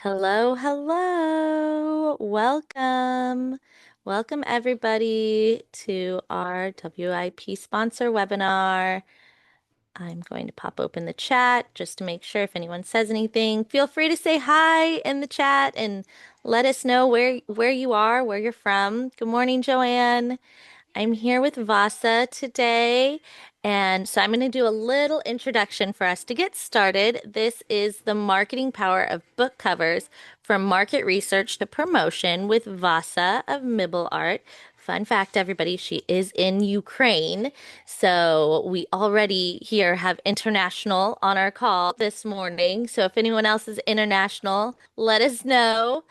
Hello, hello. Welcome. Welcome everybody to our WIP sponsor webinar. I'm going to pop open the chat just to make sure if anyone says anything. Feel free to say hi in the chat and let us know where you are, where you're from. Good morning, Joanne. I'm here with Vasa today, and so I'm going to do a little introduction for us to get started. This is the marketing power of book covers from market research to promotion with Vasa of Miblart. Fun fact, everybody, she is in Ukraine. So we already here have international on our call this morning. So if anyone else is international, let us know.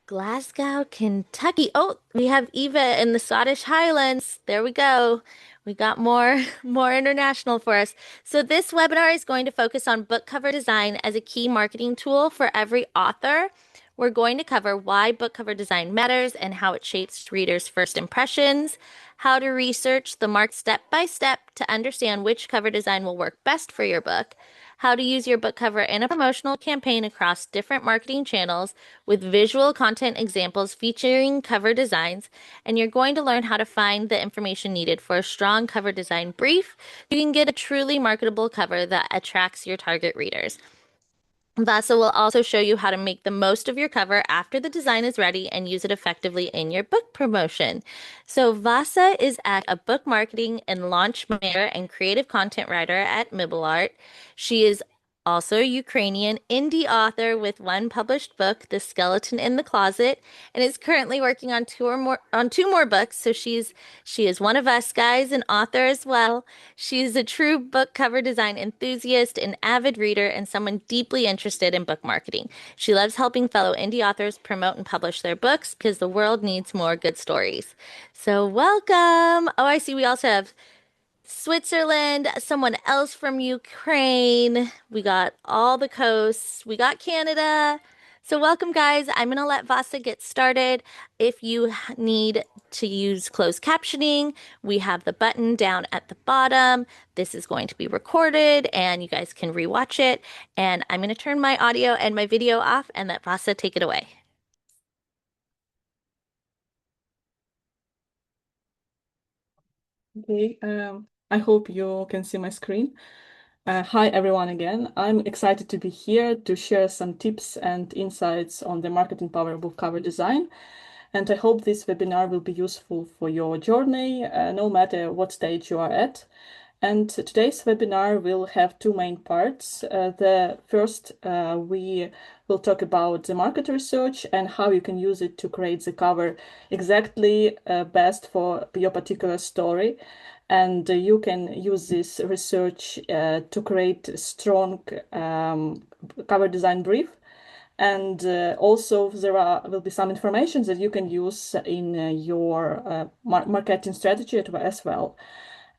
Glasgow, Kentucky. Oh, we have Eva in the Scottish Highlands. There we go. We got more more international for us. So this webinar is going to focus on book cover design as a key marketing tool for every author. We're going to cover why book cover design matters and how it shapes readers' first impressions, how to research the mark step by step to understand which cover design will work best for your book, how to use your book cover in a promotional campaign across different marketing channels with visual content examples featuring cover designs, and you're going to learn how to find the information needed for a strong cover design brief. You can get a truly marketable cover that attracts your target readers. Vasa will also show you how to make the most of your cover after the design is ready and use it effectively in your book promotion. So Vasa is a book marketing and launch manager and creative content writer at Miblart. She is also a Ukrainian indie author with one published book, The Skeleton in the Closet, and is currently working on two more books. So she is one of us guys, an author as well. She's a true book cover design enthusiast, an avid reader, and someone deeply interested in book marketing. She loves helping fellow indie authors promote and publish their books because the world needs more good stories. So welcome. Oh, I see we also have Switzerland, someone else from Ukraine. We got all the coasts. We got Canada. So welcome, guys. I'm going to let Vasa get started. If you need to use closed captioning, we have the button down at the bottom. This is going to be recorded and you guys can rewatch it. And I'm going to turn my audio and my video off and let Vasa take it away. Okay, I hope you can see my screen. Hi everyone again. I'm excited to be here to share some tips and insights on the marketing power of book cover design. And I hope this webinar will be useful for your journey, no matter what stage you are at. And today's webinar will have two main parts. The first, we will talk about the market research and how you can use it to create the cover exactly best for your particular story. And you can use this research to create a strong cover design brief. And also there will be some information that you can use in your marketing strategy as well.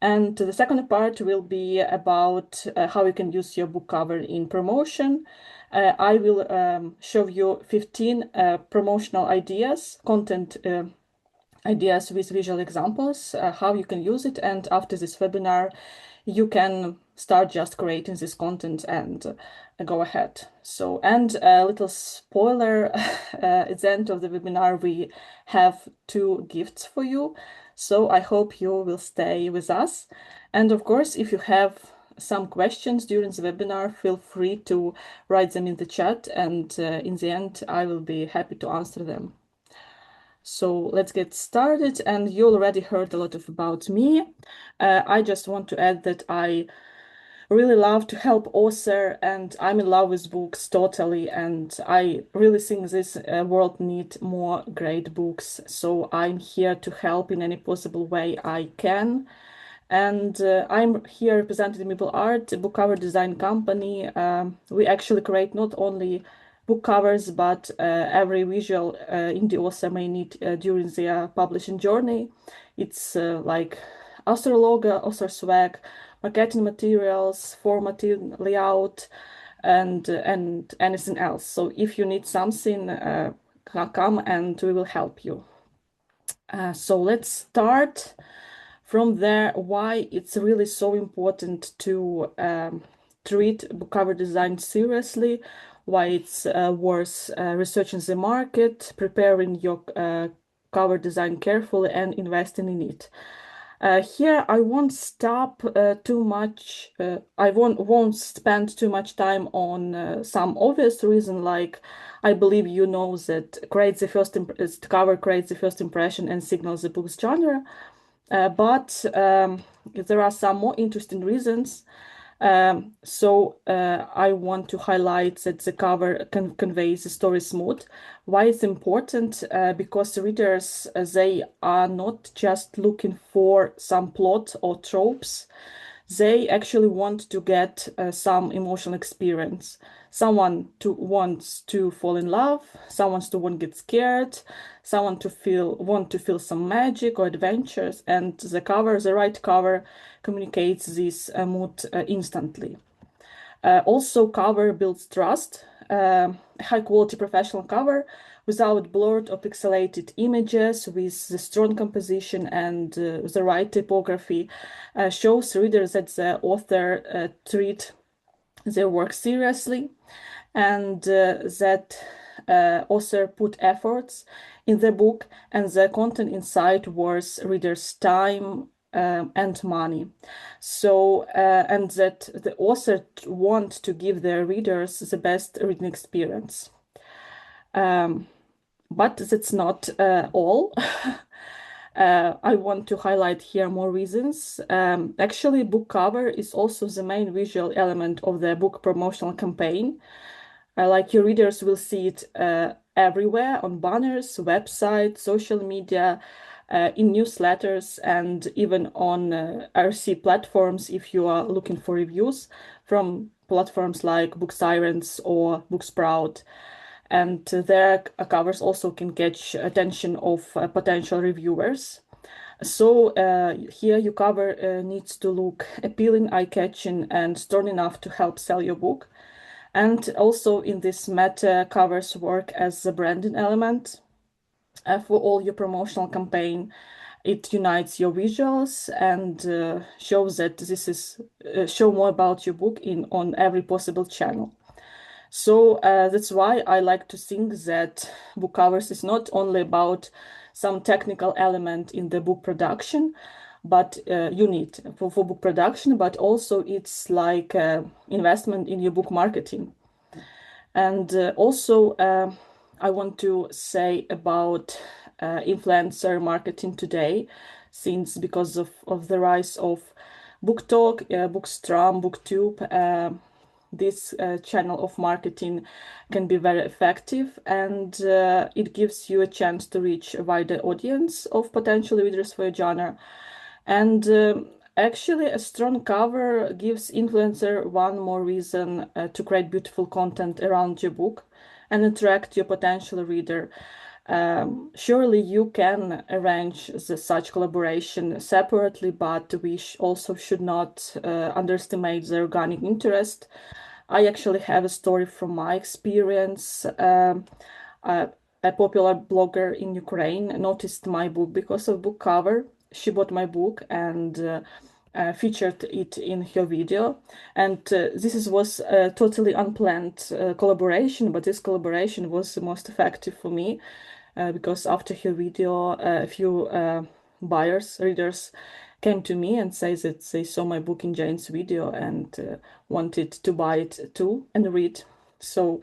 And the second part will be about how you can use your book cover in promotion. I will show you 15 promotional ideas, content ideas with visual examples, how you can use it. And after this webinar, you can start just creating this content and go ahead. So, and a little spoiler, at the end of the webinar, we have two gifts for you. So I hope you will stay with us. And of course, if you have some questions during the webinar, feel free to write them in the chat. And in the end, I will be happy to answer them. So let's get started. And you already heard a lot about me. I just want to add that I really love to help author and I'm in love with books totally. And I really think this world needs more great books. So I'm here to help in any possible way I can. And I'm here representing Miblart, a book cover design company. We actually create not only book covers, but every visual indie author may need during their publishing journey. It's like author logo, author swag, marketing materials, formatting, layout, and anything else. So if you need something, come and we will help you. So let's start from there, why it's really so important to treat book cover design seriously, why it's worth researching the market, preparing your cover design carefully, and investing in it. Here, I won't stop too much. I won't spend too much time on some obvious reason, like I believe you know that creates the first cover creates the first impression and signals the book's genre. But there are some more interesting reasons. So I want to highlight that the cover conveys the story smooth. Why it's important? Because the readers, they are not just looking for some plot or tropes. They actually want to get some emotional experience. Someone to wants to fall in love, someone to want to get scared, someone to feel some magic or adventures, and the right cover communicates this mood instantly. Also, cover builds trust. High quality professional cover without blurred or pixelated images, with the strong composition and the right typography, shows readers that the author treat their work seriously, and that author put efforts in the book, and the content inside worth readers' time and money. And that the author want to give their readers the best reading experience. But that's not all. I want to highlight here more reasons. Actually, book cover is also the main visual element of the book promotional campaign. Like your readers will see it everywhere on banners, websites, social media, in newsletters, and even on RC platforms if you are looking for reviews from platforms like Book Sirens or Booksprout. And their covers also can catch attention of potential reviewers. So here your cover needs to look appealing, eye-catching, and strong enough to help sell your book. And also in this meta, covers work as a branding element for all your promotional campaign. It unites your visuals and shows that this is show more about your book in on every possible channel. So that's why I like to think that book covers is not only about some technical element in the book production, but you need for book production, but also it's like investment in your book marketing. And also, I want to say about influencer marketing today, since because of the rise of BookTok, Bookstrom, BookTube, this channel of marketing can be very effective, and it gives you a chance to reach a wider audience of potential readers for your genre. And actually, a strong cover gives influencer one more reason to create beautiful content around your book and attract your potential reader. Surely you can arrange such collaboration separately, but we also should not underestimate the organic interest. I actually have a story from my experience. A popular blogger in Ukraine noticed my book because of book cover. She bought my book and featured it in her video. And was a totally unplanned collaboration, but this collaboration was the most effective for me because after her video, a few readers, came to me and say that they saw my book in Jane's video and wanted to buy it too and read. So,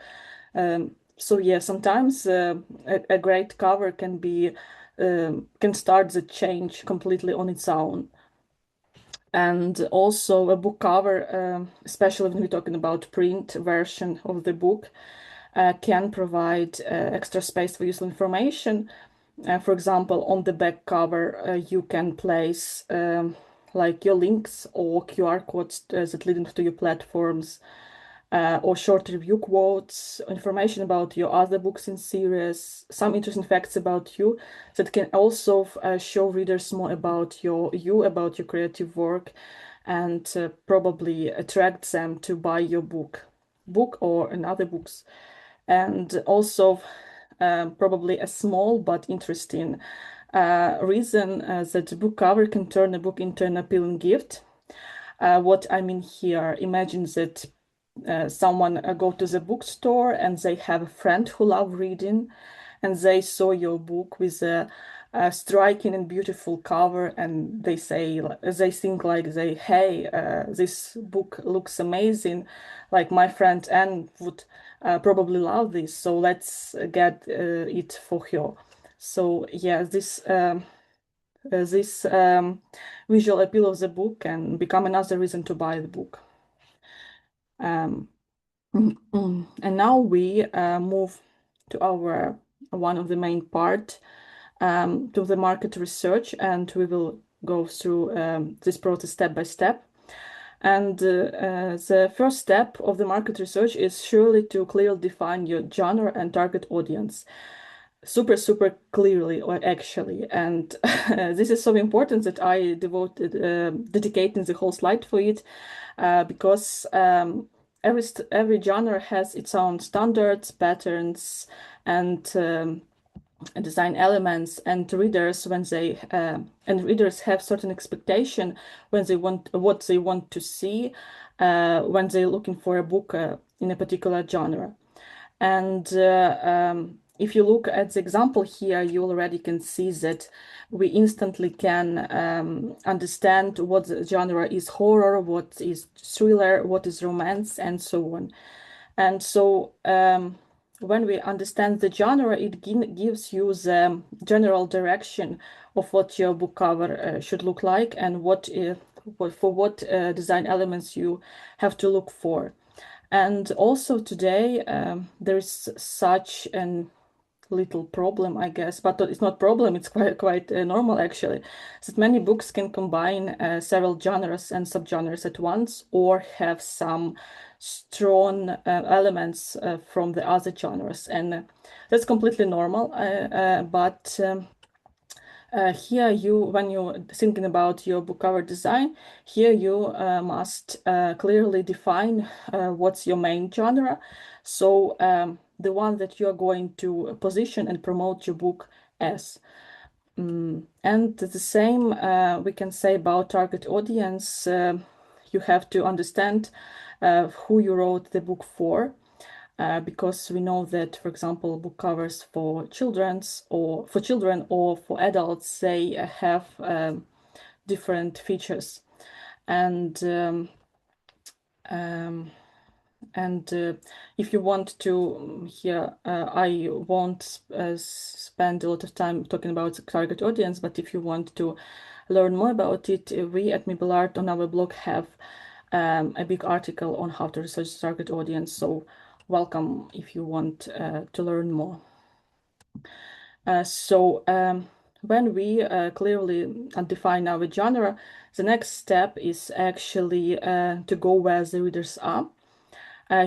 so yeah, sometimes a great cover can start the change completely on its own. And also a book cover, especially when we're talking about print version of the book, can provide extra space for useful information. For example, on the back cover, you can place like your links or QR codes that lead into your platforms, or short review quotes, information about your other books in series, some interesting facts about you that can also show readers more about about your creative work, and probably attract them to buy your book or another books. And also probably a small but interesting reason that the book cover can turn a book into an appealing gift. What I mean here, imagine that someone go to the bookstore and they have a friend who love reading, and they saw your book with a striking and beautiful cover, and they think like hey, this book looks amazing, like my friend Anne would probably love this, so let's get it for her. So yeah, this visual appeal of the book can become another reason to buy the book. Um, and now we move to our one of the main part, to the market research, and we will go through this process step by step. And the first step of the market research is surely to clearly define your genre and target audience. Super clearly, or actually, and this is so important that I dedicating the whole slide for it, because every genre has its own standards, patterns, and design elements, and readers have certain expectation when they want what they want to see when they're looking for a book in a particular genre. And if you look at the example here, you already can see that we instantly can understand what the genre is: horror, what is thriller, what is romance, and so on. And so when we understand the genre, it gives you the general direction of what your book cover should look like, and what design elements you have to look for. And also today, there is such an little problem, I guess, but it's not problem, it's quite normal actually, that many books can combine several genres and subgenres at once, or have some strong elements from the other genres, and that's completely normal. But here when you're thinking about your book cover design, here you must clearly define what's your main genre. So the one that you're going to position and promote your book as. And the same we can say about target audience. You have to understand who you wrote the book for. Because we know that, for example, book covers for children or for adults, they have different features, and um, if you want to here, I won't spend a lot of time talking about the target audience, but if you want to learn more about it, we at Miblart on our blog have a big article on how to research the target audience. So welcome if you want to learn more. When we clearly define our genre, the next step is actually to go where the readers are.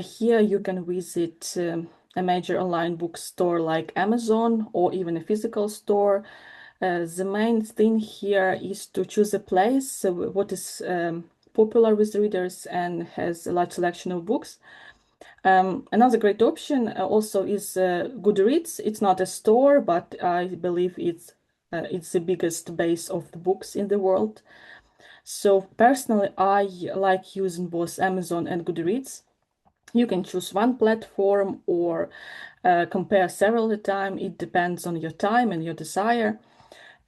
Here you can visit a major online bookstore like Amazon, or even a physical store. The main thing here is to choose a place what is popular with readers and has a large selection of books. Another great option also is Goodreads. It's not a store, but I believe it's the biggest base of the books in the world. So personally, I like using both Amazon and Goodreads. You can choose one platform or compare several at a time. It depends on your time and your desire.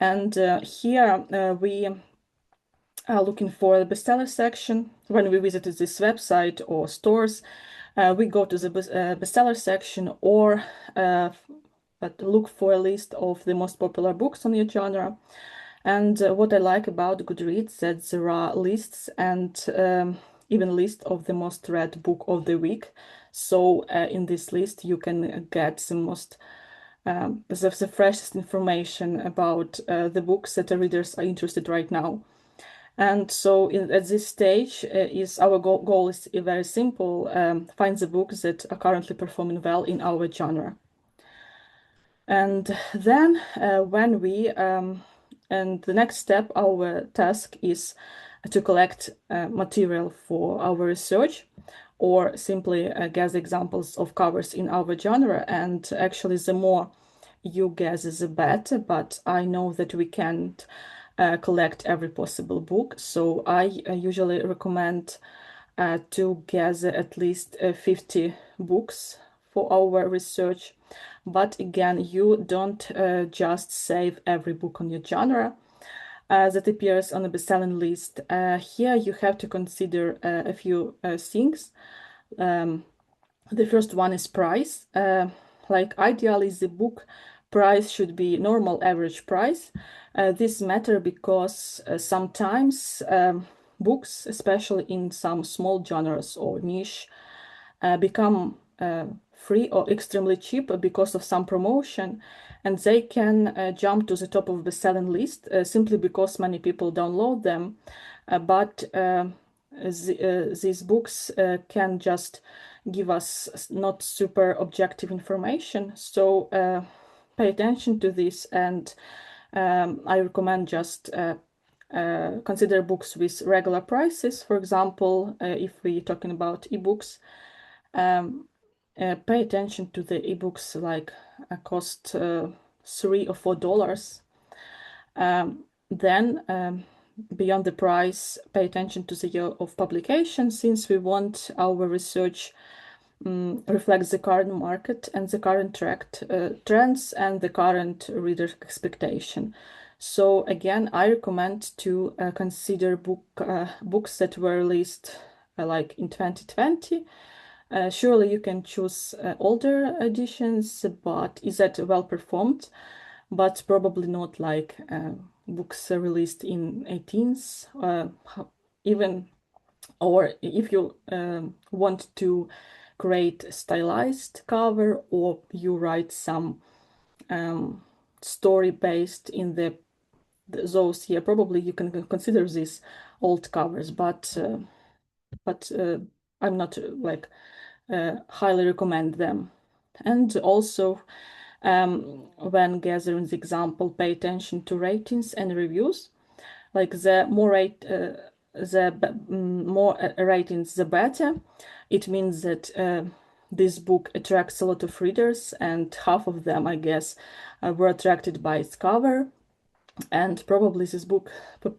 And here we are looking for the bestseller section. When we visited this website or stores, we go to the bestseller section, or but look for a list of the most popular books on your genre. And what I like about Goodreads that there are lists, and even list of the most read book of the week. So in this list you can get the most the freshest information about the books that the readers are interested right now. And so at this stage, is our goal is very simple: find the books that are currently performing well in our genre. And then when we and the next step, our task is to collect material for our research, or simply gather examples of covers in our genre. And actually, the more you gather, the better. But I know that we can't collect every possible book, so I usually recommend to gather at least 50 books for our research. But again, you don't just save every book on your genre that appears on the best-selling list. Here you have to consider a few things. The first one is price. Like ideally, the book price should be normal average price. This matter because sometimes books, especially in some small genres or niche, become free or extremely cheap because of some promotion, and they can jump to the top of the selling list simply because many people download them. But these books can just give us not super objective information. So pay attention to this, and I recommend just consider books with regular prices. For example, if we're talking about ebooks, pay attention to the ebooks like cost $3 or $4. Then beyond the price, pay attention to the year of publication, since we want our research reflects the current market and the current trends and the current reader expectation. So again, I recommend to consider books that were released like in 2020. Surely you can choose older editions, but is that well performed? But probably not like books released in 18th, even, or if you want to create stylized cover, or you write some story based in those here, probably you can consider these old covers, but I'm not like highly recommend them. And also, when gathering the example, pay attention to ratings and reviews. Like the more ratings, the better. It means that this book attracts a lot of readers, and half of them, I guess, were attracted by its cover. And probably this book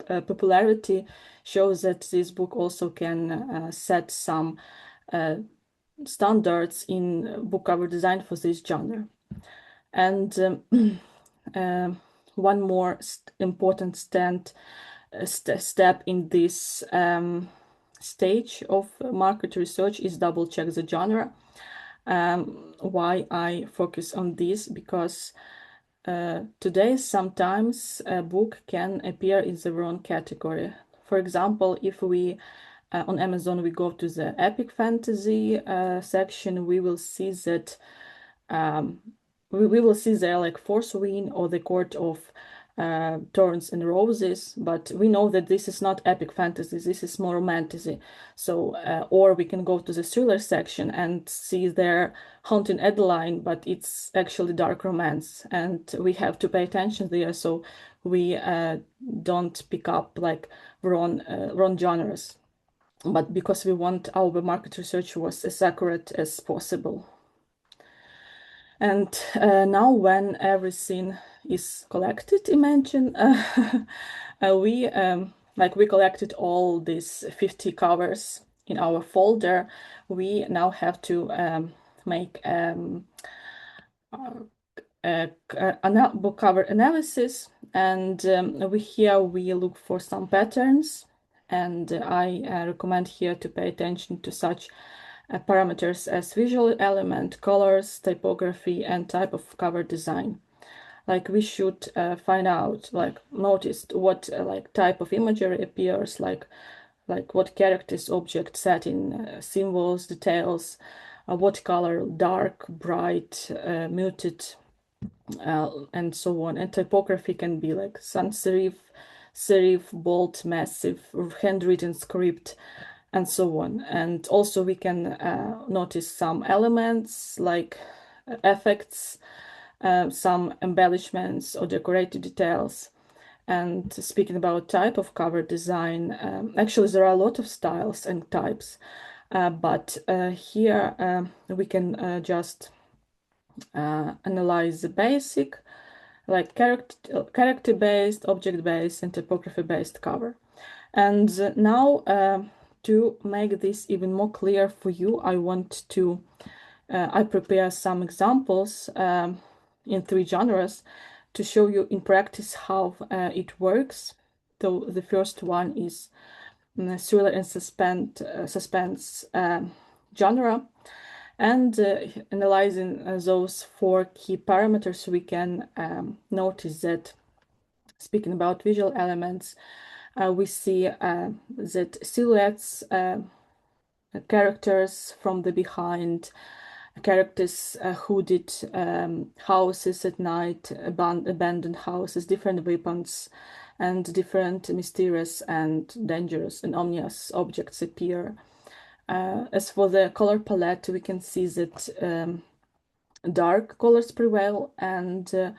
popularity shows that this book also can set some standards in book cover design for this genre. And one more important step in this stage of market research is double check the genre. Why I focus on this? Because today sometimes a book can appear in the wrong category. For example, if we on Amazon we go to the epic fantasy section, we will see that we will see there like Fourth Wing or the Court of Thorns and Roses, but we know that this is not epic fantasy, this is more romantasy. So or we can go to the thriller section and see there Haunting Adeline, but it's actually dark romance, and we have to pay attention there so we don't pick up like wrong genres, but because we want our market research was as accurate as possible. And now when everything is collected, imagine we collected all these 50 covers in our folder. We now have to make book cover analysis, and here we look for some patterns, and I recommend here to pay attention to such parameters as visual element, colors, typography, and type of cover design. Like we should find out, like notice what like type of imagery appears, like what characters, object, setting, symbols, details, what color, dark, bright, muted, and so on. And typography can be like sans serif, bold, massive, handwritten script, and so on. And also we can notice some elements like effects, some embellishments or decorative details. And speaking about type of cover design, actually there are a lot of styles and types, but here we can just analyze the basic, like character-based, object-based, and typography-based cover. And now to make this even more clear for you, I prepare some examples in 3 genres to show you in practice how it works. So the first one is thriller and suspense genre. And analyzing those 4 key parameters, we can notice that, speaking about visual elements, we see that silhouettes, characters from the behind, characters, hooded houses at night, abandoned houses, different weapons, and different mysterious and dangerous and ominous objects appear. As for the color palette, we can see that dark colors prevail and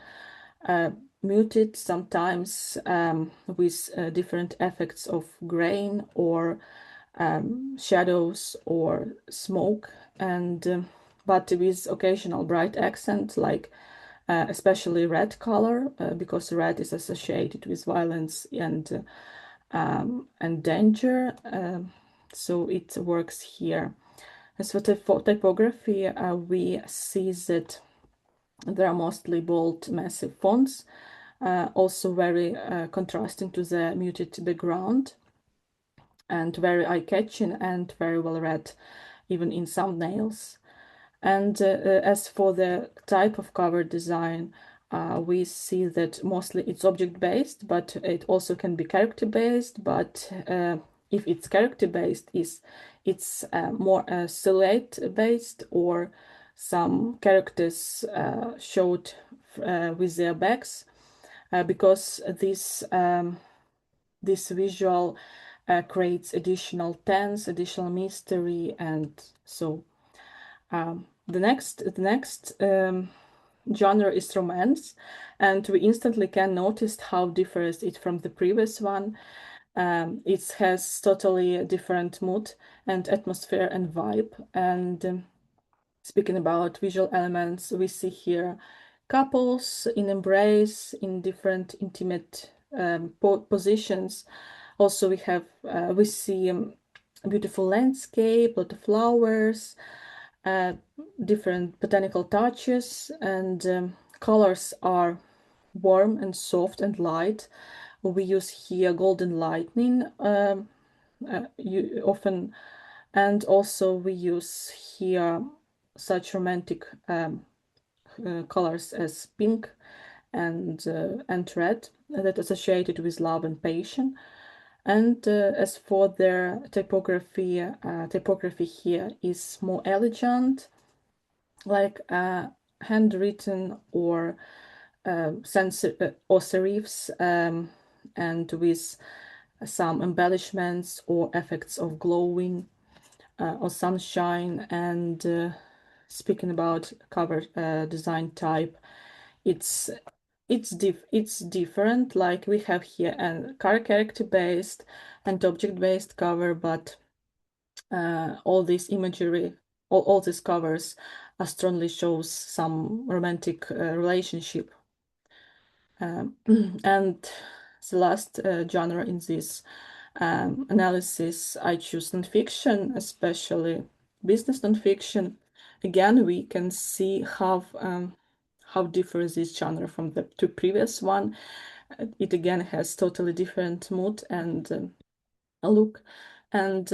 muted, sometimes with different effects of grain or shadows or smoke, and but with occasional bright accent, like especially red color, because red is associated with violence and danger. So it works here. As for typography, we see that there are mostly bold, massive fonts, also very contrasting to the muted background, and very eye-catching and very well read, even in thumbnails. And as for the type of cover design, we see that mostly it's object-based, but it also can be character-based. But if it's character-based, it's more silhouette-based, or some characters showed with their backs, because this visual creates additional tense, additional mystery, and so the next genre is romance, and we instantly can notice how differs it from the previous one. It has totally a different mood and atmosphere and vibe. And speaking about visual elements, we see here couples in embrace in different intimate positions. Also, we see a beautiful landscape, a lot of flowers, uh, different botanical touches, and colors are warm and soft and light. We use here golden lightning often, and also we use here such romantic colors as pink and red that associated with love and passion. And as for their typography here is more elegant, like handwritten or or serifs, and with some embellishments or effects of glowing or sunshine. And speaking about cover design type, it's it's different. Like we have here a character based and object based cover, but all this imagery, all these covers strongly shows some romantic relationship. And the last genre in this analysis, I choose nonfiction, especially business nonfiction. Again, we can see how differs this genre from the 2 previous one. It again has totally different mood and look. And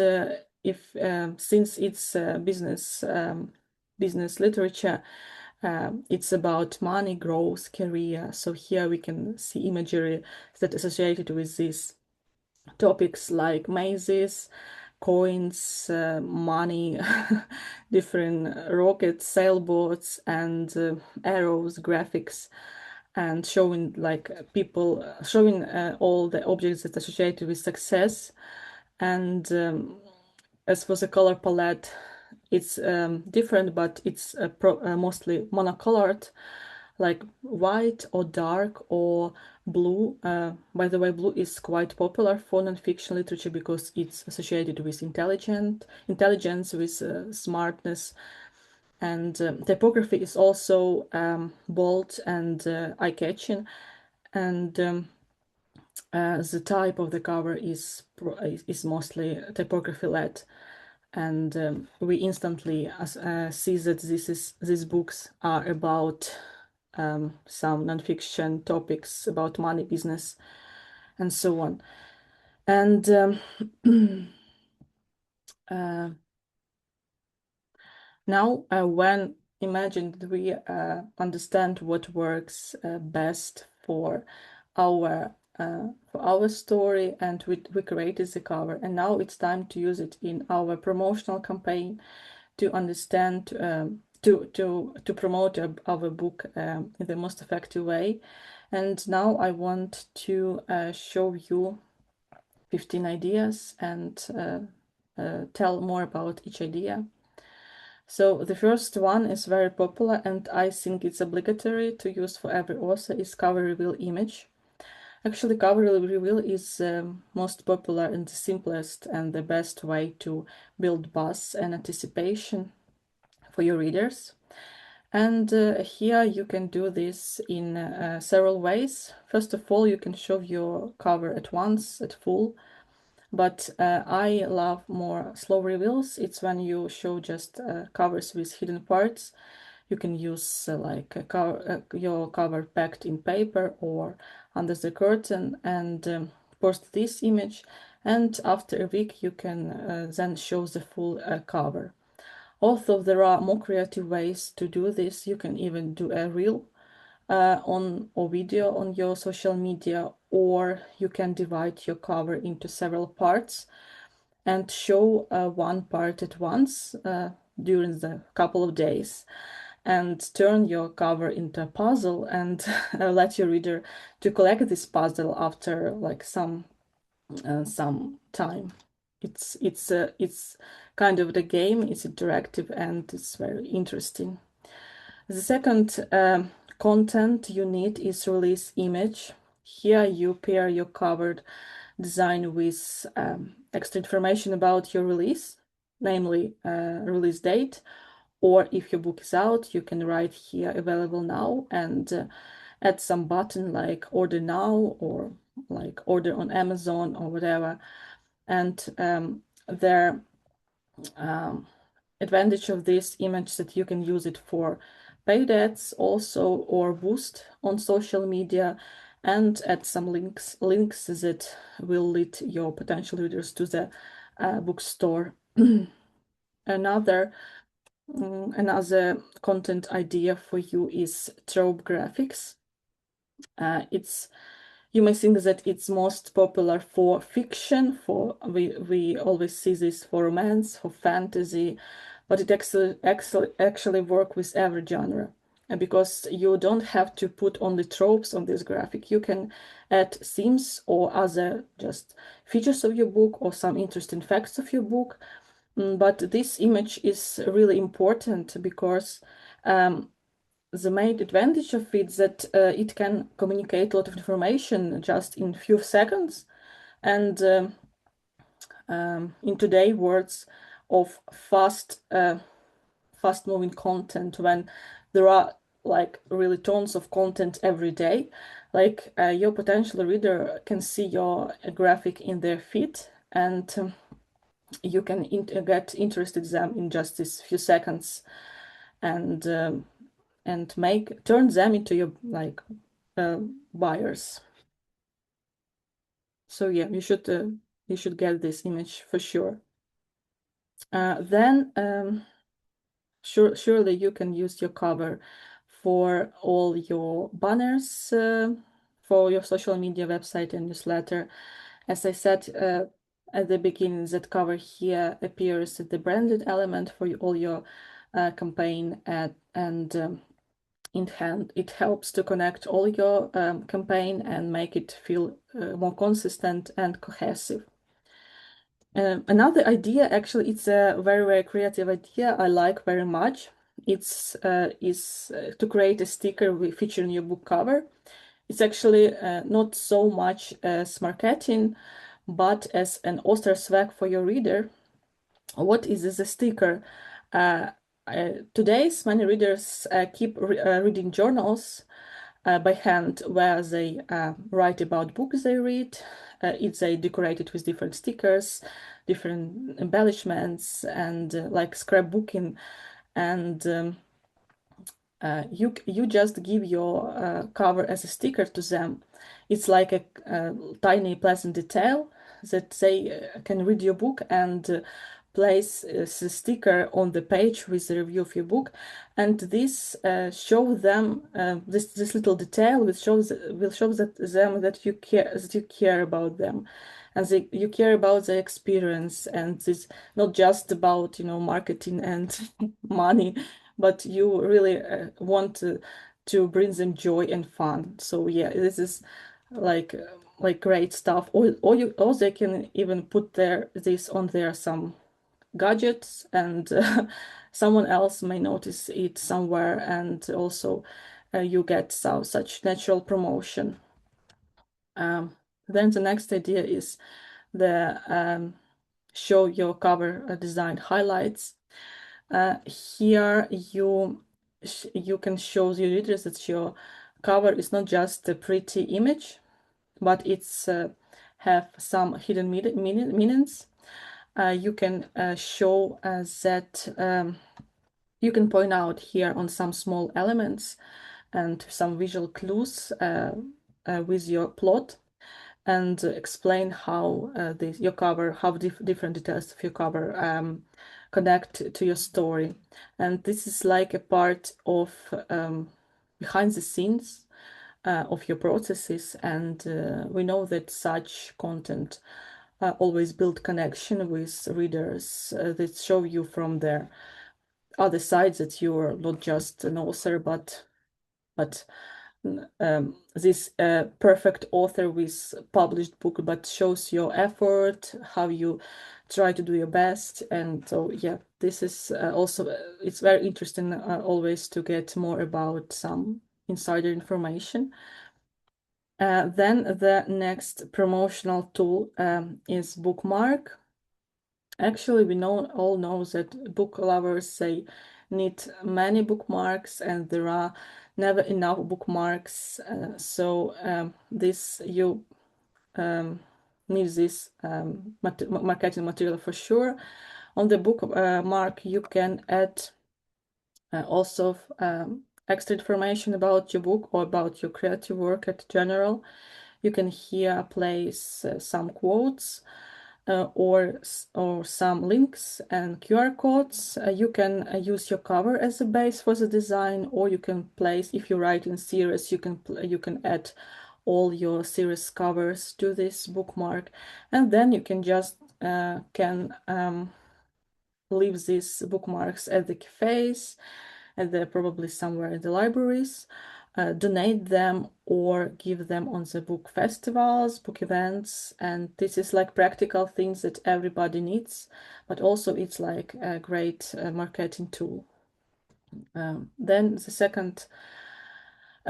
if since it's business literature, it's about money, growth, career. So here we can see imagery that associated with these topics, like mazes, coins, money, different rockets, sailboats, and arrows, graphics, and showing like people showing all the objects that are associated with success. And as for the color palette, it's different, but it's mostly monocolored, like white or dark or blue. By the way, blue is quite popular for nonfiction literature because it's associated with intelligence, with smartness. And typography is also bold and eye-catching. And The type of the cover is mostly typography led, and we instantly see that these books are about some nonfiction topics about money, business, and so on. And uh, now, when imagine that we understand what works best for our story, and we created the cover, and now it's time to use it in our promotional campaign to understand to promote our book in the most effective way. And now I want to show you 15 ideas and tell more about each idea. So the first one is very popular, and I think it's obligatory to use for every author, is cover reveal image. Actually, cover reveal is most popular and the simplest and the best way to build buzz and anticipation for your readers. And here you can do this in several ways. First of all, you can show your cover at once, at full, but I love more slow reveals. It's when you show just covers with hidden parts. You can use like your cover packed in paper or under the curtain, and post this image, and after a week you can then show the full cover. Although there are more creative ways to do this, you can even do a reel on or video on your social media, or you can divide your cover into several parts and show one part at once during the couple of days, and turn your cover into a puzzle, and let your reader to collect this puzzle after like some time. It's kind of the game. It's interactive and it's very interesting. The second content you need is release image. Here you pair your covered design with extra information about your release, namely release date, or if your book is out, you can write here available now, and add some button like order now or like order on Amazon or whatever. And their advantage of this image that you can use it for paid ads also, or boost on social media, and add some links that will lead your potential readers to the bookstore. Another another content idea for you is trope graphics. It's You may think that it's most popular for fiction, for we always see this for romance, for fantasy, but it actually work with every genre. And because you don't have to put only tropes on this graphic, you can add themes or other just features of your book or some interesting facts of your book. But this image is really important because the main advantage of it is that it can communicate a lot of information just in few seconds. And in today's words of fast moving content, when there are like really tons of content every day, like your potential reader can see your graphic in their feed, and you can get interested in them in just these few seconds, and turn them into your like buyers. So yeah, you should get this image for sure. Then surely you can use your cover for all your banners for your social media, website, and newsletter. As I said at the beginning, that cover here appears at the branded element for all your campaign ad, and in hand, it helps to connect all your campaign and make it feel more consistent and cohesive. Another idea, actually, it's a very creative idea I like very much. It's is to create a sticker featuring your book cover. It's actually not so much as marketing, but as an author swag for your reader. What is this, a sticker? Today's many readers keep reading journals, by hand, where they write about books they read. They decorate it with different stickers, different embellishments, and like scrapbooking. And you just give your cover as a sticker to them. It's like a tiny pleasant detail that they can read your book and place the sticker on the page with the review of your book, and this show them this little detail will show them that you care about them, and you care about the experience, and it's not just about marketing and money, but you really want to bring them joy and fun. So yeah, this is like great stuff. Or they can even put this on their some gadgets, and someone else may notice it somewhere, and also you get such natural promotion. Then the next idea is the show your cover design highlights. Here you can show your readers that your cover is not just a pretty image, but it's have some hidden meanings. You can show that you can point out here on some small elements and some visual clues with your plot, and explain how your cover, how different details of your cover connect to your story. And this is like a part of behind the scenes of your processes, and we know that such content always build connection with readers that show you from their other sides that you are not just an author, but this perfect author with published book, but shows your effort, how you try to do your best. And so yeah, this is also it's very interesting always to get more about some insider information. Then the next promotional tool is bookmark. Actually, we all know that book lovers say need many bookmarks, and there are never enough bookmarks. So this you need this marketing material for sure. On the bookmark, you can add also extra information about your book or about your creative work at general. You can here place some quotes or some links and QR codes. You can use your cover as a base for the design, or you can place, if you write in series, you can add all your series covers to this bookmark, and then you can just leave these bookmarks at the cafes, and they're probably somewhere in the libraries, donate them or give them on the book festivals, book events. And this is like practical things that everybody needs, but also it's like a great marketing tool. Then the second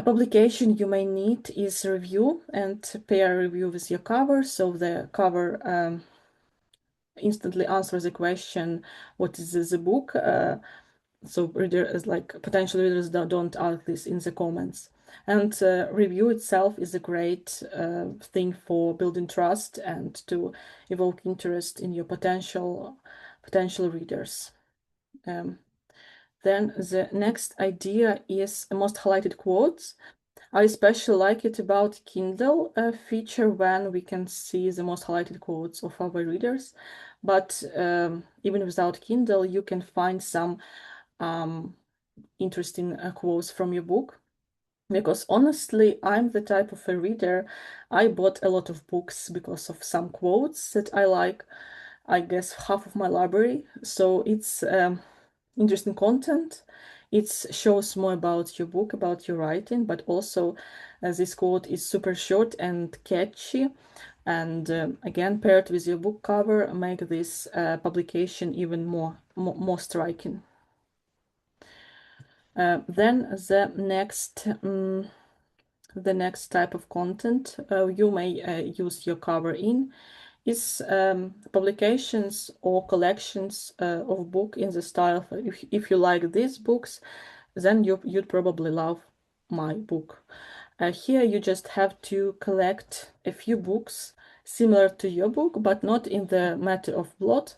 publication you may need is review and pair review with your cover. So the cover instantly answers the question, what is the book? So readers, like potential readers, don't ask this in the comments. And review itself is a great thing for building trust and to evoke interest in your potential readers. Then the next idea is most highlighted quotes. I especially like it about Kindle feature when we can see the most highlighted quotes of our readers. But even without Kindle, you can find some interesting quotes from your book. Because honestly, I'm the type of a reader. I bought a lot of books because of some quotes that I like. I guess half of my library. So it's interesting content. It shows more about your book, about your writing, but also this quote is super short and catchy. And again, paired with your book cover, make this publication even more striking. Then the next type of content you may use your cover in is publications or collections of book in the style of, if you like these books, then you'd probably love my book. Here you just have to collect a few books similar to your book, but not in the matter of plot,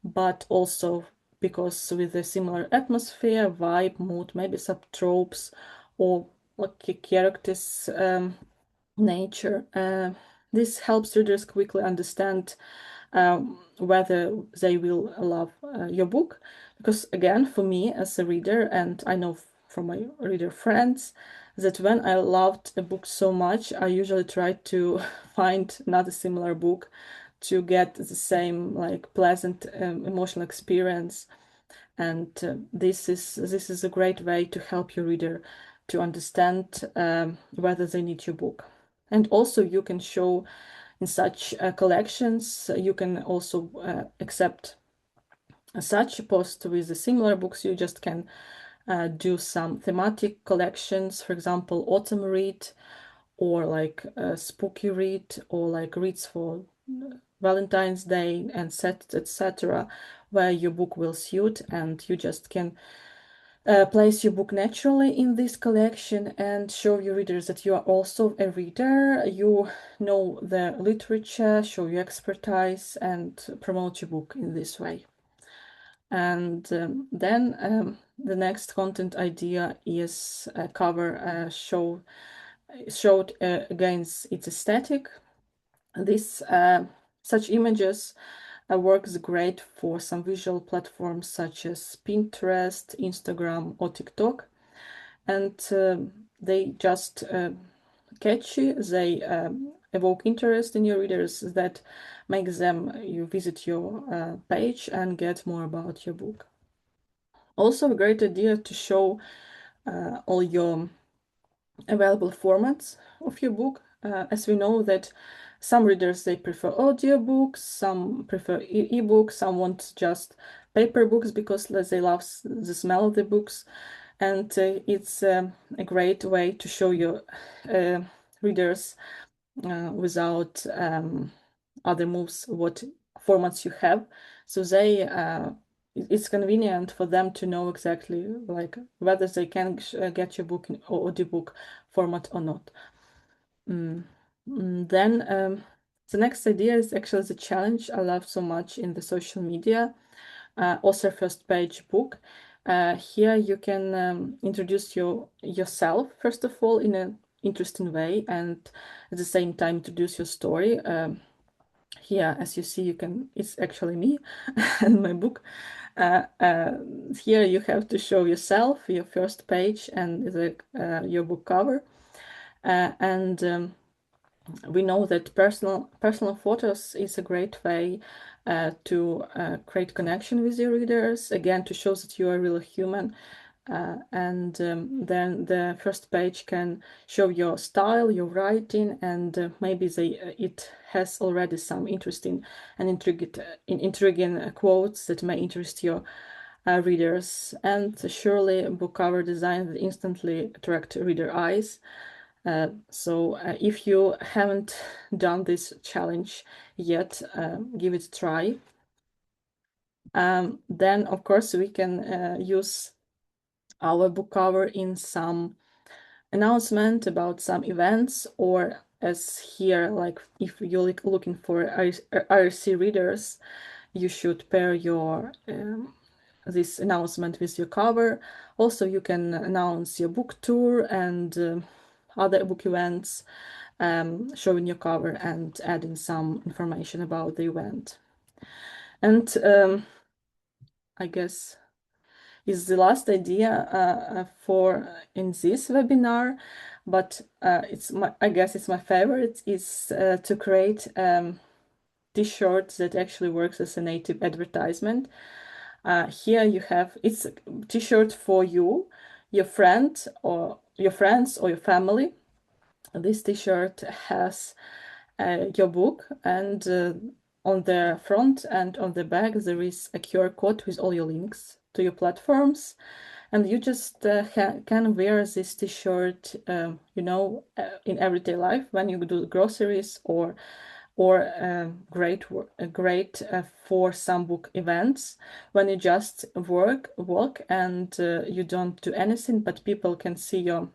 but also because with a similar atmosphere, vibe, mood, maybe some tropes or like characters, nature. This helps readers quickly understand whether they will love your book. Because again, for me as a reader, and I know from my reader friends, that when I loved a book so much, I usually try to find another similar book to get the same like pleasant emotional experience. And this is a great way to help your reader to understand whether they need your book. And also you can show in such collections, you can also accept such a post with the similar books. You just can do some thematic collections, for example, autumn read, or like a spooky read, or like reads for Valentine's Day and set etc., where your book will suit, and you just can place your book naturally in this collection and show your readers that you are also a reader, you know the literature, show your expertise, and promote your book in this way. And then the next content idea is a cover showed against its aesthetic. This such images works great for some visual platforms such as Pinterest, Instagram, or TikTok, and they just catchy. They evoke interest in your readers that makes them you visit your page and get more about your book. Also, a great idea to show all your available formats of your book, as we know that some readers they prefer audiobooks, some prefer e-books, some want just paper books because they love the smell of the books, and it's a great way to show your readers without other moves what formats you have, so they it's convenient for them to know exactly like whether they can get your book in audiobook format or not. Then the next idea is actually the challenge I love so much in the social media, author first page book. Here you can introduce yourself first of all in an interesting way, and at the same time introduce your story. Here, as you see, you can, it's actually me and my book. Uh, uh, Here you have to show yourself, your first page, and your book cover. And we know that personal photos is a great way to create connection with your readers, again to show that you are really human. And then the first page can show your style, your writing, and maybe it has already some interesting and intriguing quotes that may interest your readers. And surely book cover design that instantly attract reader eyes. So if you haven't done this challenge yet, give it a try. Then, of course, we can use our book cover in some announcement about some events, or as here, like if you're looking for IRC readers, you should pair your this announcement with your cover. Also, you can announce your book tour and other book events, showing your cover and adding some information about the event. And I guess is the last idea for in this webinar, but I guess it's my favorite, is to create t-shirt that actually works as a native advertisement. Here you have, it's a t-shirt for you, your friend, or your friends, or your family. This t-shirt has your book, and on the front and on the back there is a QR code with all your links to your platforms, and you just can wear this t-shirt, in everyday life when you do groceries, or great for some book events when you just walk and you don't do anything, but people can see your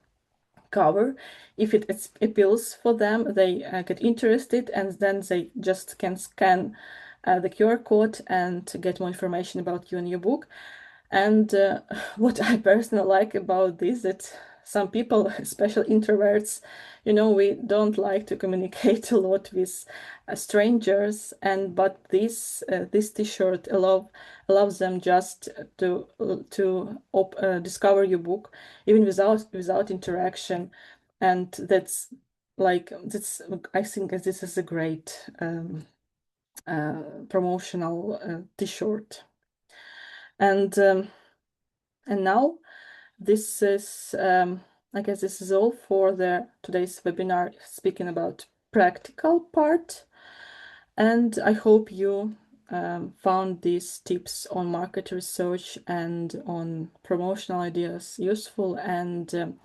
cover. If it appeals for them, they get interested, and then they just can scan the QR code and get more information about you and your book. And what I personally like about this, that some people, especially introverts, we don't like to communicate a lot with strangers, and but this T-shirt allows them just to discover your book even without interaction, and that's I think this is a great promotional T-shirt. And now this is I guess this is all for the today's webinar speaking about practical part. And I hope you found these tips on market research and on promotional ideas useful. And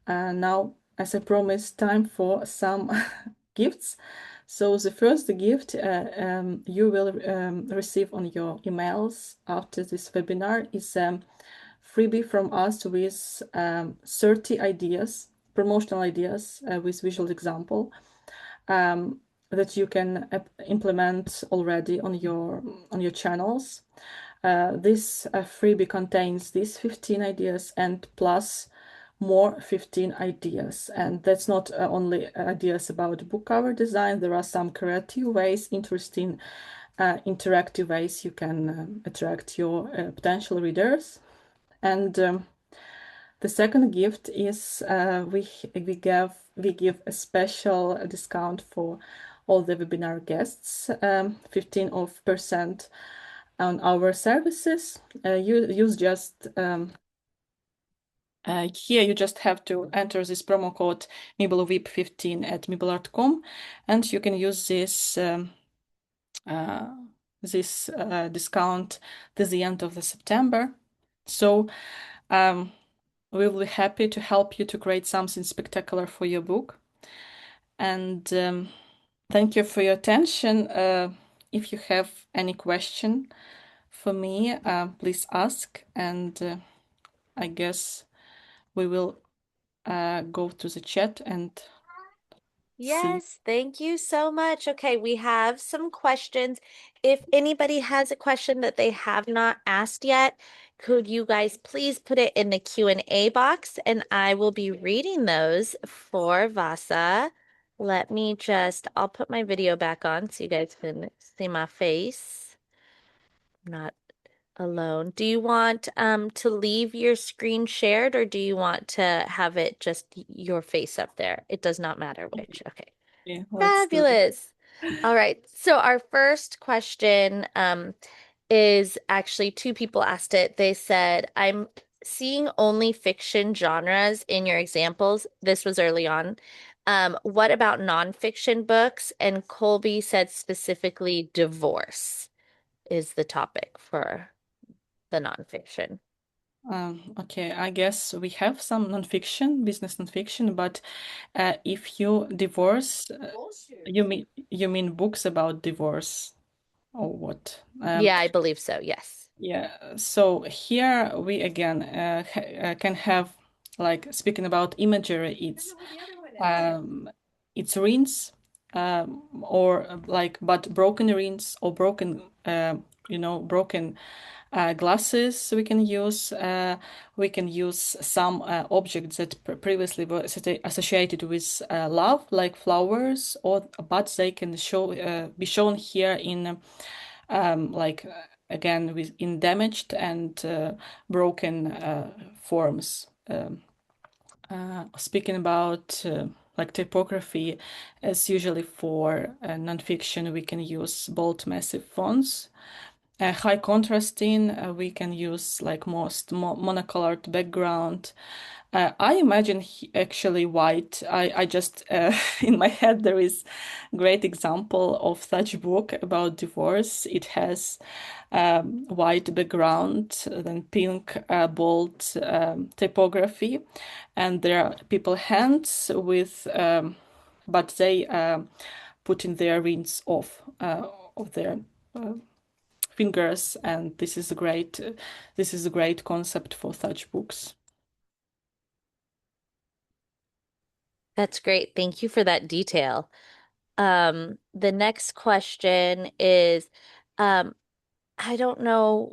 now, as I promised, time for some gifts. So the first gift you will receive on your emails after this webinar is freebie from us with 30 ideas, promotional ideas with visual example that you can implement already on your channels. This freebie contains these 15 ideas and plus more 15 ideas. And that's not only ideas about book cover design. There are some creative ways, interesting interactive ways you can attract your potential readers. And the second gift is we give a special discount for all the webinar guests, 15% on our services. Use just here you just have to enter this promo code MibleVip15 at Miblart.com, and you can use this discount to the end of the September. So we'll be happy to help you to create something spectacular for your book. And thank you for your attention. If you have any question for me, please ask. And I guess we will go to the chat and see. Yes, thank you so much. Okay, we have some questions. If anybody has a question that they have not asked yet, could you guys please put it in the Q&A box and I will be reading those for Vasa. I'll put my video back on so you guys can see my face. I'm not alone. Do you want to leave your screen shared or do you want to have it just your face up there? It does not matter which. Okay. Yeah, let's do it. Fabulous. All right. So our first question is actually two people asked it. They said, I'm seeing only fiction genres in your examples. This was early on. What about nonfiction books? And Colby said specifically divorce is the topic for the nonfiction. Okay, I guess we have some nonfiction, business nonfiction, but if you divorce, you mean books about divorce or what? Yeah, I believe so. Yes. Yeah, so here we again can have, like, speaking about imagery, it's rings, or like, but broken rings or broken broken glasses we can use. We can use some objects that previously were associated with love, like flowers, or but they can be shown here in like again with in damaged and broken forms. Speaking about like typography, as usually for nonfiction, we can use bold, massive fonts. High contrasting, we can use like most monocolored background. I imagine actually white. I just in my head there is great example of such book about divorce. It has white background, then pink bold typography, and there are people hands with, but they putting their rings off of their fingers, and this is a great concept for such books. That's great. Thank you for that detail. The next question is, um, I don't know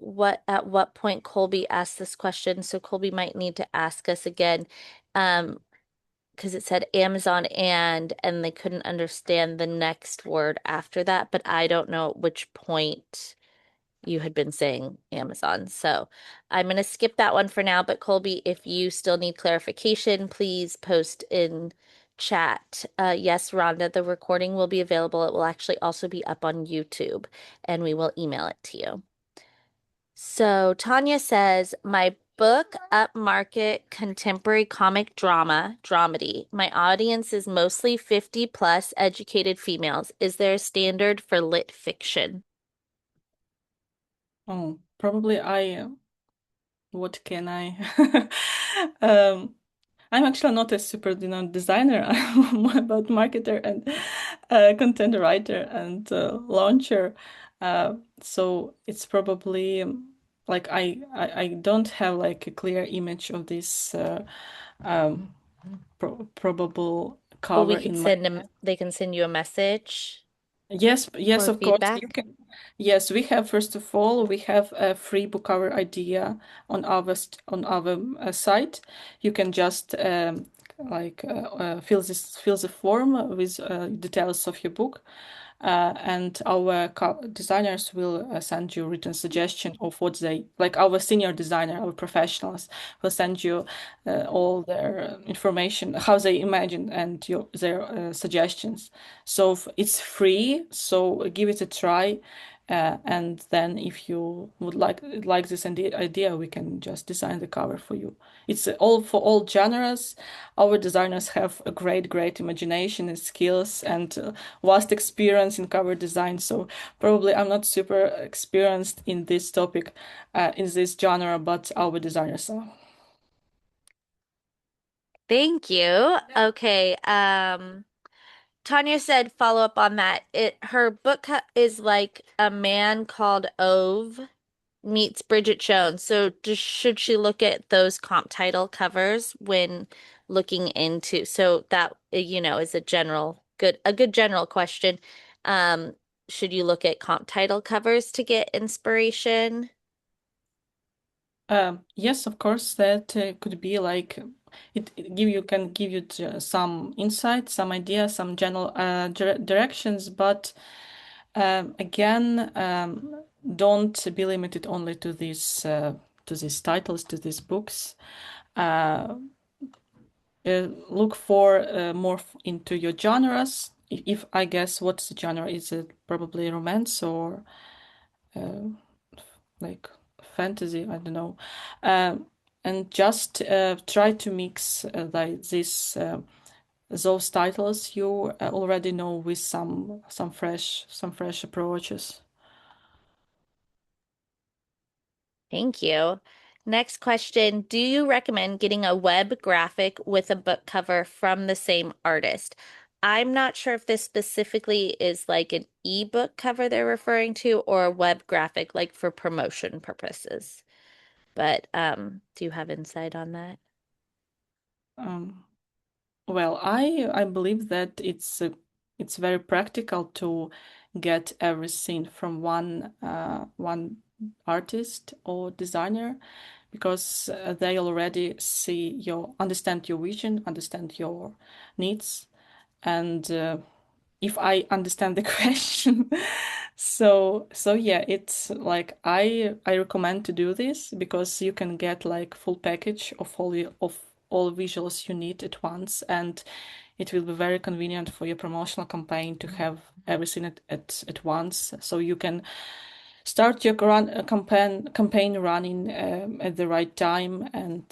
at what point Colby asked this question, so Colby might need to ask us again. Because it said Amazon and they couldn't understand the next word after that, but I don't know at which point you had been saying Amazon. So I'm going to skip that one for now. But Colby, if you still need clarification, please post in chat. Yes, Rhonda, the recording will be available. It will actually also be up on YouTube, and we will email it to you. So Tanya says, my book, upmarket contemporary comic drama, dramedy. My audience is mostly 50 plus educated females. Is there a standard for lit fiction? Oh, probably what can I? um, I'm actually not a super, designer. I'm more about marketer and content writer and launcher. So it's probably like I don't have like a clear image of this um, probable Well, cover in my head. they can send you a message Yes, yes, or of course. You feedback. can. Yes, we have, first of all, we have a free book cover idea on our site. You can just fill the form with details of your book, and our designers will send you written suggestion of what they like. Our senior designer, our professionals, will send you all their information, how they imagine, and their suggestions. So it's free, so give it a try. And then if you would like this idea, we can just design the cover for you. It's all for all genres. Our designers have a great imagination and skills and vast experience in cover design. So probably I'm not super experienced in this topic, in this genre, but our designers are. Thank you. Okay. Tanya said follow up on that. Her book is like a man called Ove meets Bridget Jones. So should she look at those comp title covers when looking into, so that is a good general question. Um, should you look at comp title covers to get inspiration? Yes, of course, that could be like it can give you some insight, some ideas, some general directions, but again, don't be limited only to these titles, to these books. Uh, Look for more into your genres. If I guess what's the genre? Is it probably romance or uh, like fantasy? I don't know. Um, and just try to mix like this those titles you already know with some fresh approaches. Thank you. Next question. Do you recommend getting a web graphic with a book cover from the same artist? I'm not sure if this specifically is like an ebook cover they're referring to or a web graphic like for promotion purposes. But do you have insight on that? Um, Well, I believe that it's very practical to get everything from one artist or designer because they already understand your vision, understand your needs, and if I understand the question. So yeah, it's like I recommend to do this because you can get like full package of all visuals you need at once, and it will be very convenient for your promotional campaign to have everything at once. So you can start your campaign running at the right time, and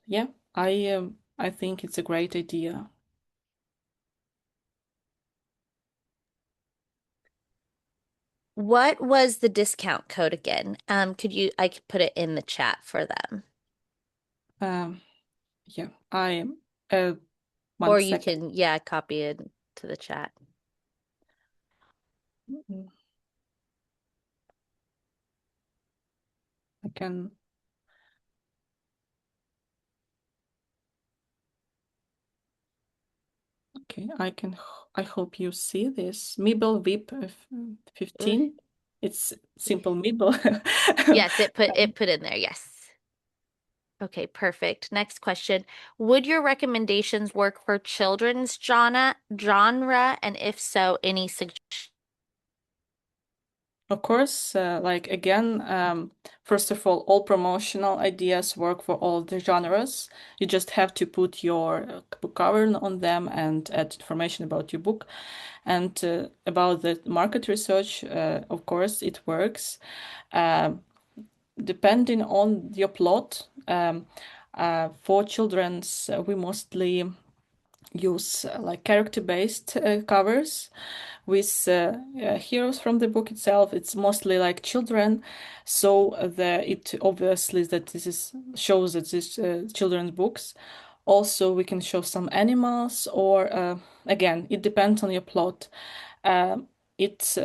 yeah, I think it's a great idea. What was the discount code again? I could put it in the chat for them. Um, Yeah, uh, one Or you second. can, yeah, copy it to the chat. Mm, I can. Okay, I hope you see this. Mibble VIP Ooh, 15. It's yeah. simple Mibble. Yes, it put in there. Yes. Okay, perfect. Next question. Would your recommendations work for children's genre, and if so, any suggestions? Of course, like again, first of all promotional ideas work for all the genres. You just have to put your book cover on them and add information about your book. And about the market research, of course, it works. Um, Depending on your plot, for children's, we mostly use like character-based covers with heroes from the book itself. It's mostly like children, so it obviously that this is shows that this children's books. Also, we can show some animals, or again, it depends on your plot. Uh, it's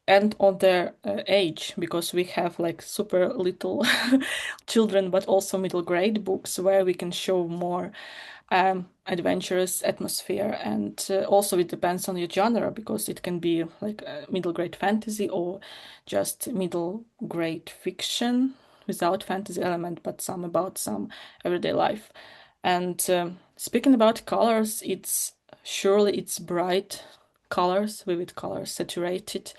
and on their age, because we have like super little children, but also middle grade books where we can show more adventurous atmosphere. And also it depends on your genre, because it can be like middle grade fantasy or just middle grade fiction without fantasy element, but some about some everyday life. And speaking about colors, it's bright colors, vivid colors, saturated,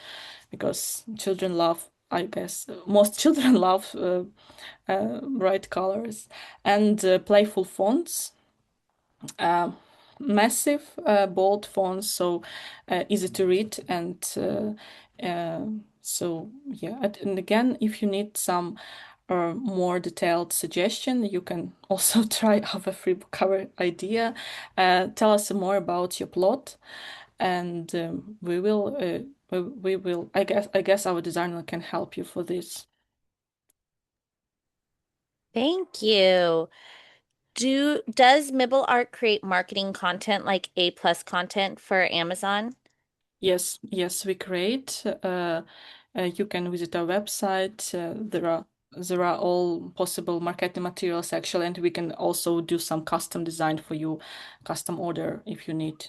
because children love, I guess, most children love bright colors, and playful fonts, uh, massive, bold fonts, so easy to read. And so, yeah. And again, if you need some more detailed suggestion, you can also try our free book cover idea. Tell us more about your plot, and we will. I guess our designer can help you for this. Thank you. Does Miblart create marketing content like A+ content for Amazon? Yes, yes, we create. You can visit our website. There are all possible marketing materials actually, and we can also do some custom design for you, custom order if you need.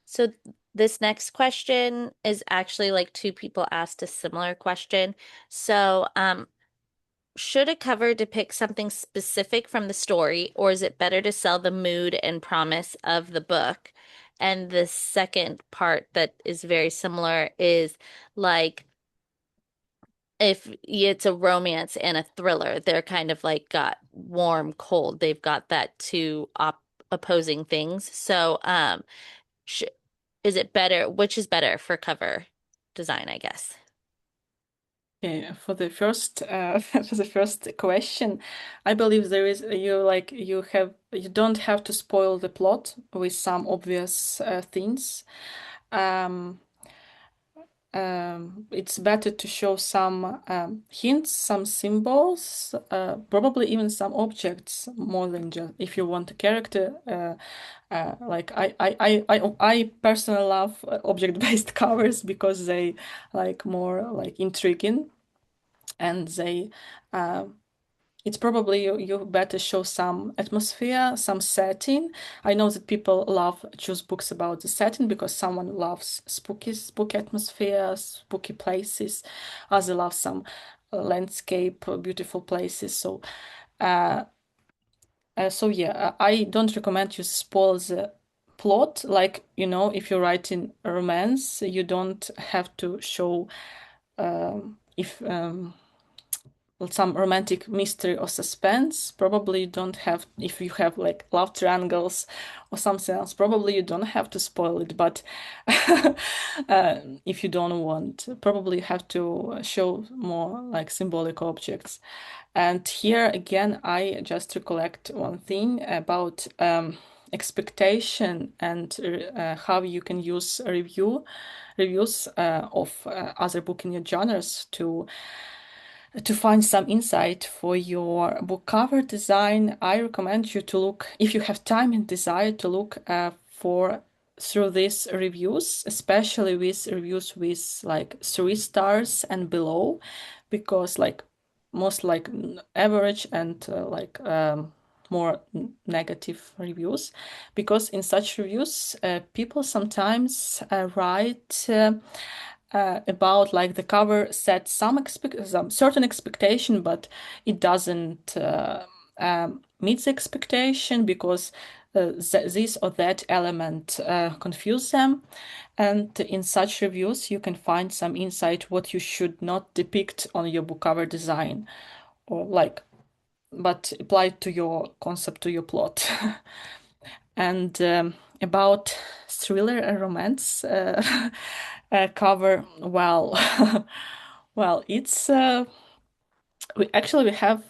So this next question is actually like two people asked a similar question. So, should a cover depict something specific from the story, or is it better to sell the mood and promise of the book? And the second part that is very similar is like if it's a romance and a thriller, they're kind of like got warm, cold. They've got that two op opposing things. So, sh is it better? Which is better for cover design, I guess? Okay, for the first for the first question, I believe there is you don't have to spoil the plot with some obvious things. Um, it's better to show some hints, some symbols, probably even some objects, more than just if you want a character. Like I personally love object-based covers because they like more like intriguing, and they uh, it's probably you better show some atmosphere, some setting. I know that people love choose books about the setting because someone loves spooky atmosphere, spooky places. Others love some landscape, beautiful places. Uh, so yeah, I don't recommend you spoil the plot. Like, if you're writing a romance, you don't have to show if some romantic mystery or suspense. Probably you don't have, if you have like love triangles or something else, probably you don't have to spoil it. But if you don't want, probably you have to show more like symbolic objects. And here again, I just recollect one thing about expectation, and how you can use reviews of other book in your genres to find some insight for your book cover design. I recommend you to look, if you have time and desire, to look for through these reviews, especially with reviews with like 3 stars and below, because like most like average and more negative reviews, because in such reviews, people sometimes write about like the cover set some certain expectation, but it doesn't meet the expectation because this or that element confuse them. And in such reviews, you can find some insight what you should not depict on your book cover design, or like, but applied to your concept, to your plot. And about thriller and romance cover, well, well, it's we have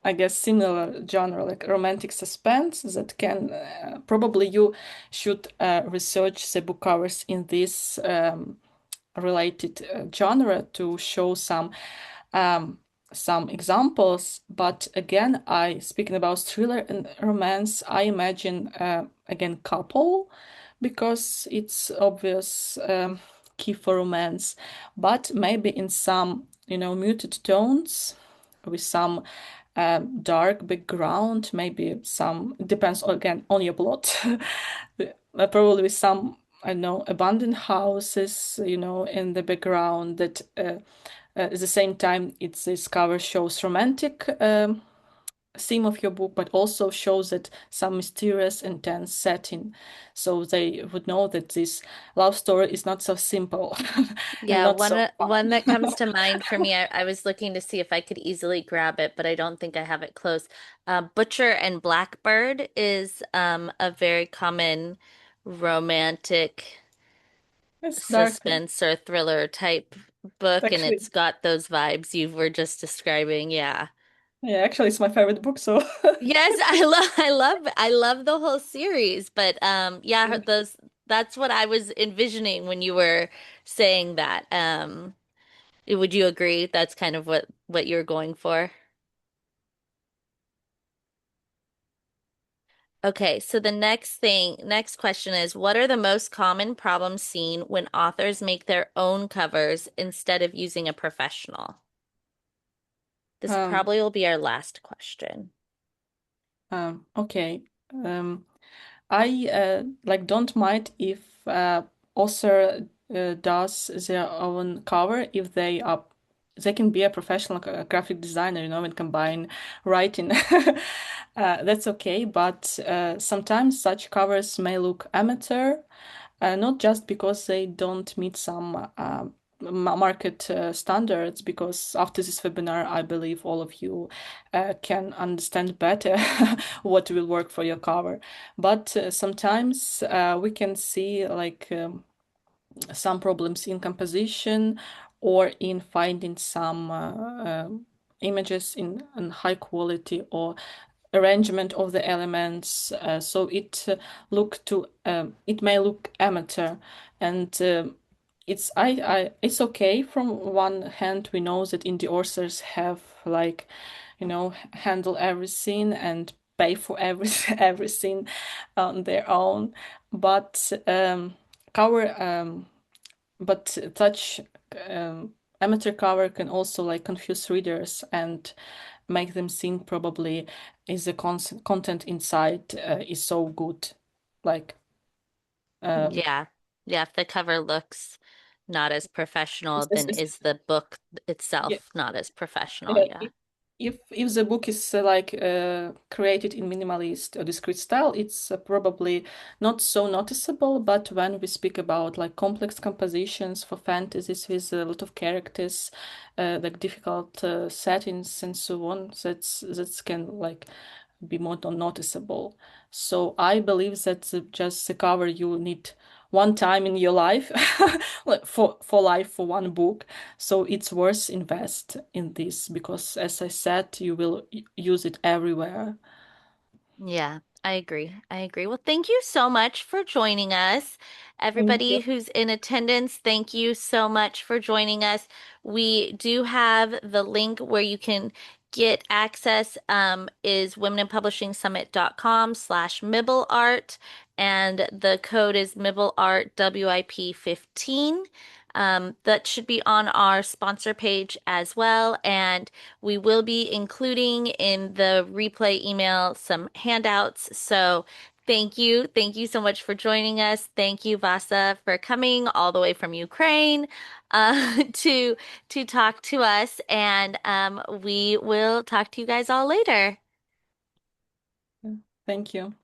I guess similar genre like romantic suspense that can probably you should research the book covers in this related genre to show um, some examples. But again, I speaking about thriller and romance, I imagine again couple because it's obvious key for romance, but maybe in some muted tones with some dark background, maybe some depends again on your plot. Probably with some I don't know abandoned houses, in the background that at the same time it's this cover shows romantic theme of your book, but also shows that some mysterious and tense setting, so they would know that this love story is not so simple and Yeah, not so one that fun. comes to mind for me, I was looking to see if I could easily grab it, but I don't think I have it close. Butcher and Blackbird is a very common romantic It's dark. suspense or thriller type book, and Actually, it's got those vibes you were just describing. Yeah. yeah, actually, it's my favorite book. So, Yes, I love the whole series, but yeah, those that's what I was envisioning when you were saying that. Would you agree that's kind of what you're going for? Okay, so the next question is, what are the most common problems seen when authors make their own covers instead of using a professional? This um, probably will be our last question. okay. Um, I like don't mind if author does their own cover if they can be a professional graphic designer, and combine writing. That's okay, but sometimes such covers may look amateur, not just because they don't meet some market standards, because after this webinar, I believe all of you can understand better what will work for your cover. But sometimes we can see like some problems in composition or in finding some images in high quality or arrangement of the elements, so it may look amateur, and it's okay. From one hand, we know that indie authors have like handle everything and pay for everything everything on their own, but cover but such amateur cover can also like confuse readers and make them think probably is the content inside is so good, like um Yeah. Yeah, if the cover looks not as professional, then it's, is the book yeah, itself not as professional? yeah, Yeah. if the book is like created in minimalist or discrete style, it's probably not so noticeable. But when we speak about like complex compositions for fantasies with a lot of characters, like difficult settings and so on, that's can like be more noticeable. So I believe that just the cover you need one time in your life, like for life, for one book, so it's worth invest in this because, as I said, you will use it everywhere. Yeah, I agree. I agree. Well, thank you so much for joining us. Thank Everybody you. who's in attendance, thank you so much for joining us. We do have the link where you can get access, is womeninpublishingsummit.com/Miblart, and the code is Miblart WIP 15. That should be on our sponsor page as well. And we will be including in the replay email some handouts. So thank you. Thank you so much for joining us. Thank you, Vasa, for coming all the way from Ukraine to talk to us. And we will talk to you guys all later. Thank you.